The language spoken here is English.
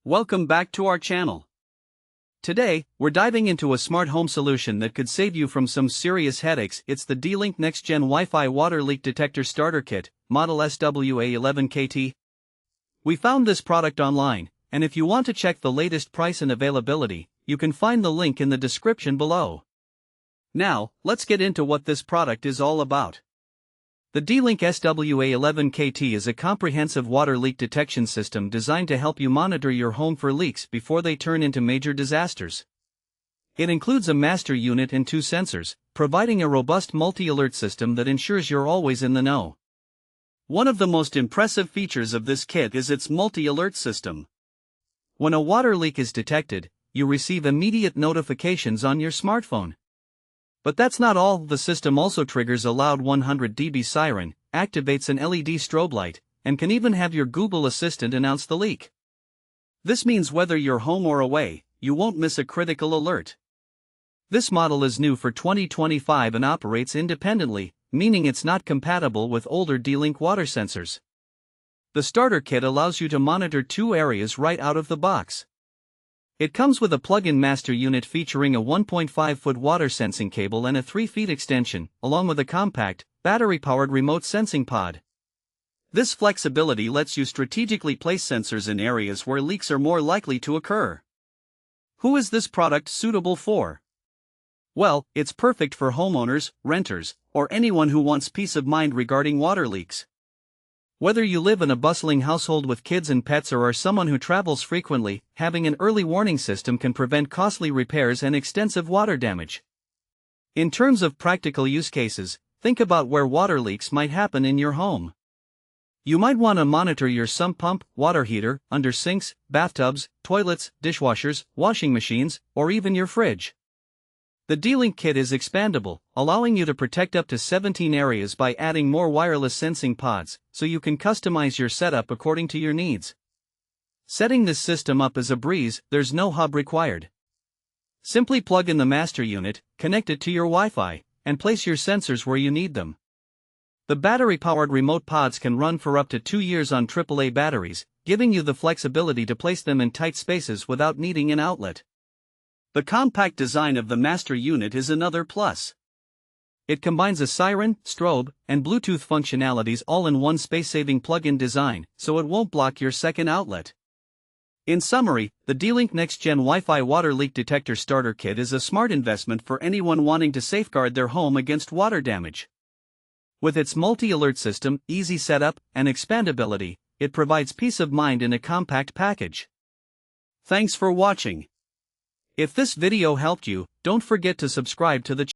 Welcome back to our channel. Today, we're diving into a smart home solution that could save you from some serious headaches. It's the D-Link Next-Gen Wi-Fi Water Leak Detector Starter Kit, model SW-A11KT. We found this product online, and if you want to check the latest price and availability, you can find the link in the description below. Now, let's get into what this product is all about. The D-Link SW-A11KT is a comprehensive water leak detection system designed to help you monitor your home for leaks before they turn into major disasters. It includes a master unit and 2 sensors, providing a robust multi-alert system that ensures you're always in the know. One of the most impressive features of this kit is its multi-alert system. When a water leak is detected, you receive immediate notifications on your smartphone. But that's not all. The system also triggers a loud 100 dB siren, activates an LED strobe light, and can even have your Google Assistant announce the leak. This means whether you're home or away, you won't miss a critical alert. This model is new for 2025 and operates independently, meaning it's not compatible with older D-Link water sensors. The starter kit allows you to monitor 2 areas right out of the box. It comes with a plug-in master unit featuring a 1.5-foot water sensing cable and a 3-foot extension, along with a compact, battery-powered remote sensing pod. This flexibility lets you strategically place sensors in areas where leaks are more likely to occur. Who is this product suitable for? Well, it's perfect for homeowners, renters, or anyone who wants peace of mind regarding water leaks. Whether you live in a bustling household with kids and pets or are someone who travels frequently, having an early warning system can prevent costly repairs and extensive water damage. In terms of practical use cases, think about where water leaks might happen in your home. You might want to monitor your sump pump, water heater, under sinks, bathtubs, toilets, dishwashers, washing machines, or even your fridge. The D-Link kit is expandable, allowing you to protect up to 17 areas by adding more wireless sensing pods, so you can customize your setup according to your needs. Setting this system up is a breeze. There's no hub required. Simply plug in the master unit, connect it to your Wi-Fi, and place your sensors where you need them. The battery-powered remote pods can run for up to 2 years on AAA batteries, giving you the flexibility to place them in tight spaces without needing an outlet. The compact design of the master unit is another plus. It combines a siren, strobe, and Bluetooth functionalities all in one space-saving plug-in design, so it won't block your second outlet. In summary, the D-Link Next-Gen Wi-Fi Water Leak Detector Starter Kit is a smart investment for anyone wanting to safeguard their home against water damage. With its multi-alert system, easy setup, and expandability, it provides peace of mind in a compact package. Thanks for watching. If this video helped you, don't forget to subscribe to the channel.